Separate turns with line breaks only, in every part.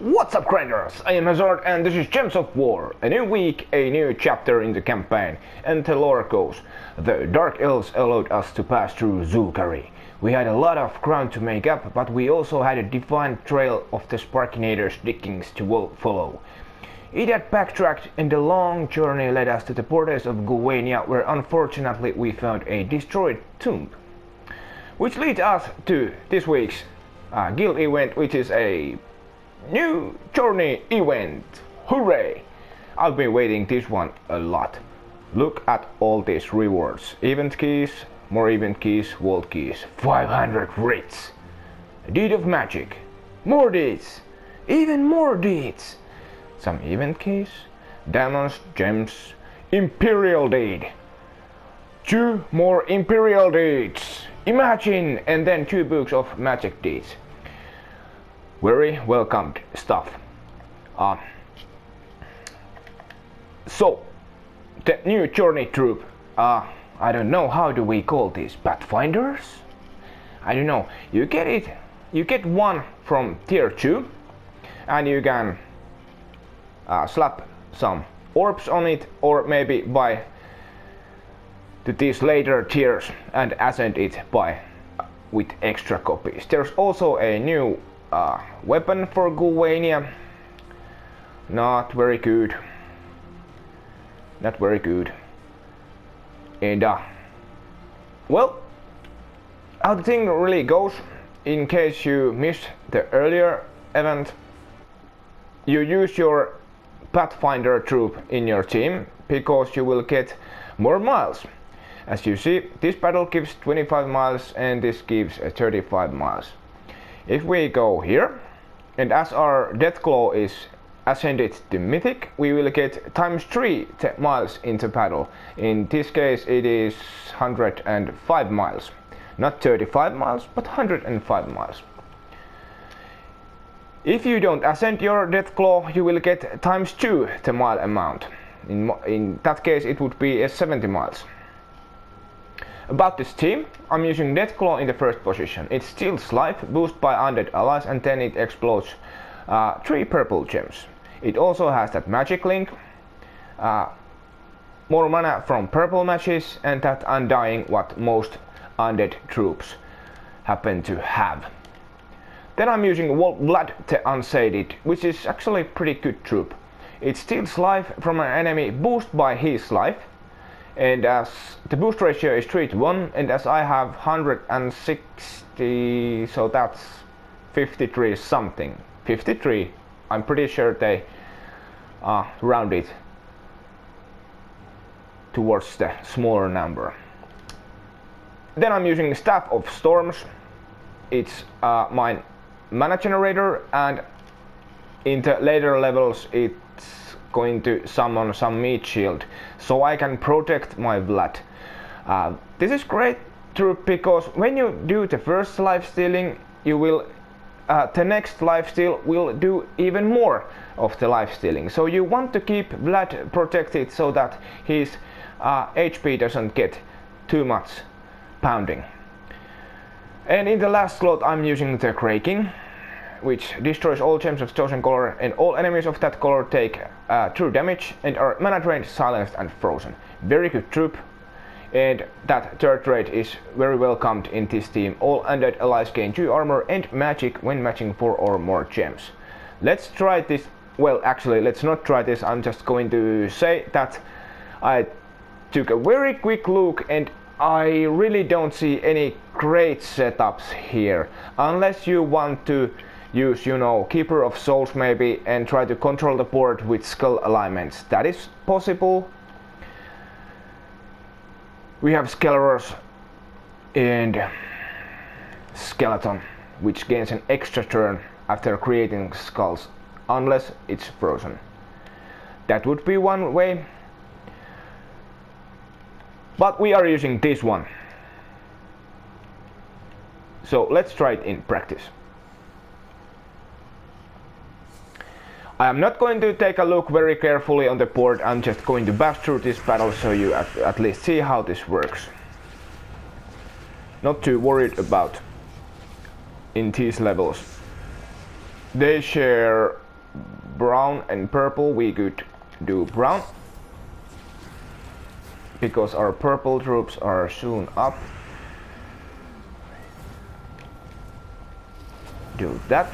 What's up, grinders? I am Hazard and this is Gems of War. A new week, a new chapter in the campaign. And the lore goes, the Dark Elves allowed us to pass through Zul'Gari. We had a lot of ground to make up, but we also had a defined trail of the Sparkinator's diggings to follow. It had backtracked and the long journey led us to the borders of Gul'vania, where unfortunately we found a destroyed tomb. Which leads us to this week's guild event, which is a new journey event. Hooray! I've been waiting this one a lot. Look at all these rewards. Event keys, more event keys, vault keys, 500 writs. Deed of magic, more deeds, even more deeds. Some event keys, diamonds, gems, imperial deed. 2 more imperial deeds. Imagine, and then 2 books of magic deeds. Very welcomed stuff. So, the new journey troop. I don't know, how do we call these? Pathfinders? I don't know. You get it. You get one from tier 2, and you can slap some orbs on it, or maybe buy to these later tiers and ascend it by with extra copies. There's also a new weapon for Gul'vania. Not very good. Not very good. And well, how the thing really goes, in case you missed the earlier event, you use your Pathfinder troop in your team because you will get more miles. As you see, this battle gives 25 miles and this gives 35 miles. If we go here, and as our Deathclaw is ascended to Mythic, we will get times 3 miles into battle. In this case it is 105 miles. Not 35 miles, but 105 miles. If you don't ascend your Deathclaw, you will get times 2 the mile amount. In that case it would be 70 miles. About this team, I'm using Deathclaw in the first position. It steals life, boosted by undead allies, and then it explodes 3 purple gems. It also has that magic link, more mana from purple matches, and that undying what most undead troops happen to have. Then I'm using Blood the Unsated, which is actually a pretty good troop. It steals life from an enemy boosted by his life. And as the boost ratio is 3:1, and as I have 160, so that's 53 something. 53, I'm pretty sure they round it towards the smaller number. Then I'm using Staff of Storms. It's my mana generator, and in the later levels it's going to summon some meat shield, so I can protect my blood. This is great troop because when you do the first life stealing, you will the next life steal will do even more of the life stealing. So you want to keep blood protected so that his HP doesn't get too much pounding. And in the last slot I'm using the Grey King, which destroys all gems of chosen color, and all enemies of that color take true damage and are mana drained, silenced and frozen. Very good troop, and that third trait is very welcomed in this team. All undead allies gain 2 armor and magic when matching 4 or more gems. Let's try this. Well, actually, let's not try this. I'm just going to say that I took a very quick look and I really don't see any great setups here, unless you want to use, you know, Keeper of Souls maybe, and try to control the board with skull alignments. That is possible. We have Scaleros and Skeleton, which gains an extra turn after creating skulls, unless it's frozen. That would be one way. But we are using this one. So let's try it in practice. I am not going to take a look very carefully on the board. I'm just going to bash through this battle so you at least see how this works. Not too worried about in these levels. They share brown and purple, we could do brown, because our purple troops are soon up. Do that.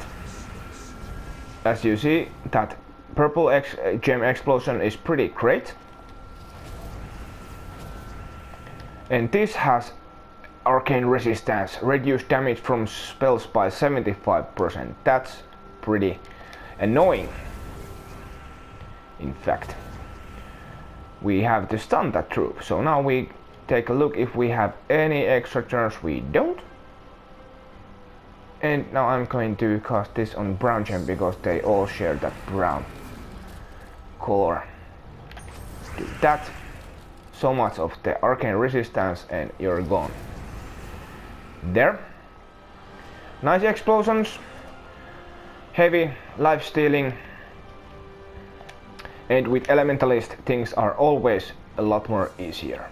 As you see, that purple gem explosion is pretty great. And this has arcane resistance, reduced damage from spells by 75%. That's pretty annoying. In fact, we have to stun that troop. So now we take a look if we have any extra turns. We don't. And now I'm going to cast this on brown gem because they all share that brown color. Do that. So much of the arcane resistance and you're gone. There. Nice explosions. Heavy life stealing. And with Elementalist things are always a lot more easier.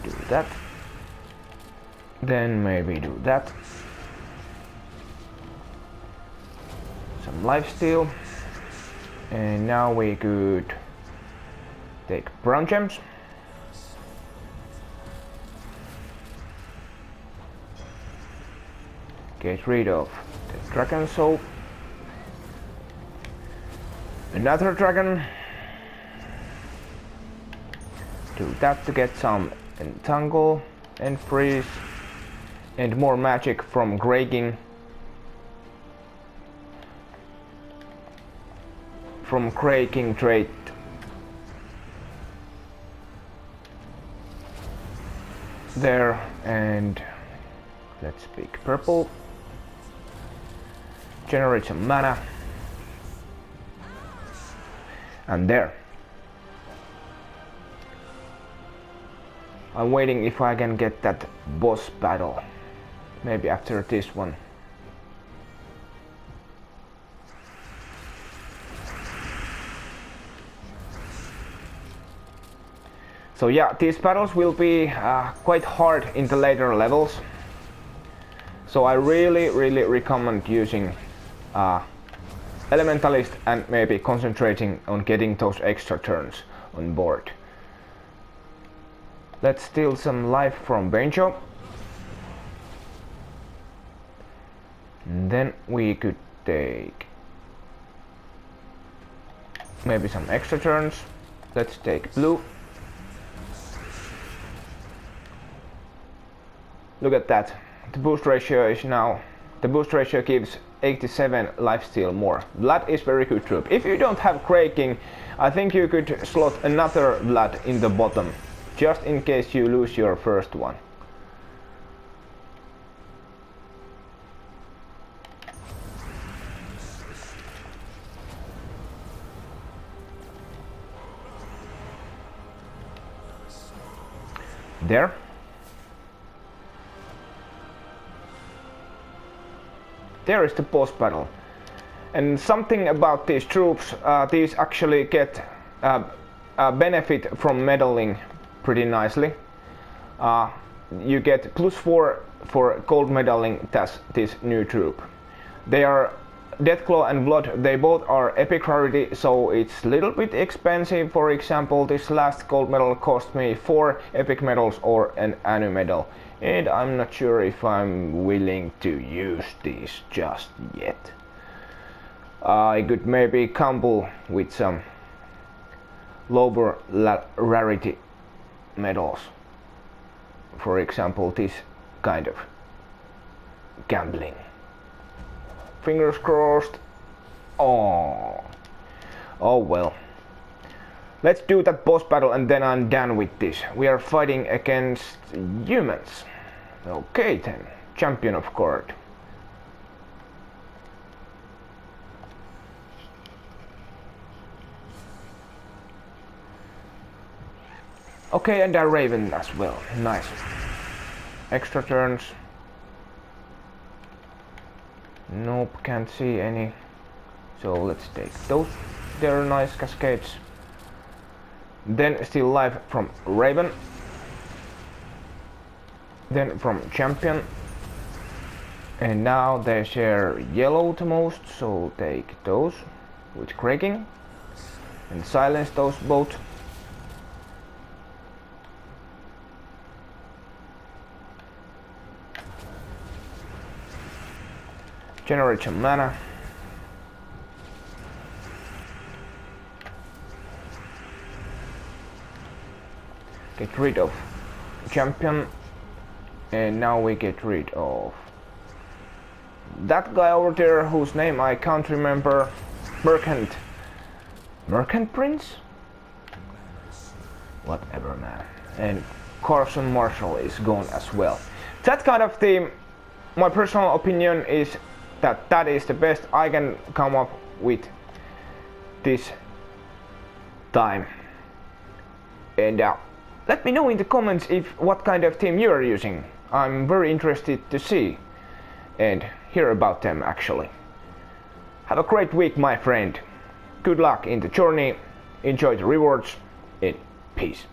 Do that. Then maybe do that. Some lifesteal. And now we could take brown gems. Get rid of the dragon soul. Another dragon. Do that to get some entangle and freeze. And more magic from Grey King trait. There, and let's pick purple. Generate some mana. And there. I'm waiting if I can get that boss battle. Maybe after this one. So yeah, these battles will be quite hard in the later levels. So I really recommend using Elementalist and maybe concentrating on getting those extra turns on board. Let's steal some life from Banjo. And then we could take maybe some extra turns. Let's take blue. Look at that. The boost ratio is now, the boost ratio gives 87 lifesteal more. Vlad is very good troop. If you don't have Grey King, I think you could slot another Vlad in the bottom, just in case you lose your first one. There. There is the boss battle. And something about these troops, these actually get benefit from medaling pretty nicely. You get +4 for gold medaling this new troop. They are Deathclaw and Blood, they both are epic rarity, so it's a little bit expensive. For example, this last gold medal cost me 4 epic medals or an Anu medal. And I'm not sure if I'm willing to use these just yet. I could maybe combo with some lower rarity medals. For example, this kind of gambling. Fingers crossed. Oh well. Let's do that boss battle and then I'm done with this. We are fighting against humans. Okay then, champion of court. Okay, and a Raven as well. Nice. Extra turns. Nope, can't see any. So let's take those. They're nice cascades. then Still Life from Raven, then from Champion, and now they share yellow the most, so take those with Cracking and silence those both. Generate some mana. Get rid of Champion, and now we get rid of that guy over there whose name I can't remember. Merchant Prince? Whatever, man. And Carson Marshall is gone as well. That kind of theme, my personal opinion is that is the best I can come up with this time. And let me know in the comments if what kind of theme you are using. I'm very interested to see and hear about them actually. Have a great week, my friend. Good luck in the journey, enjoy the rewards, and peace.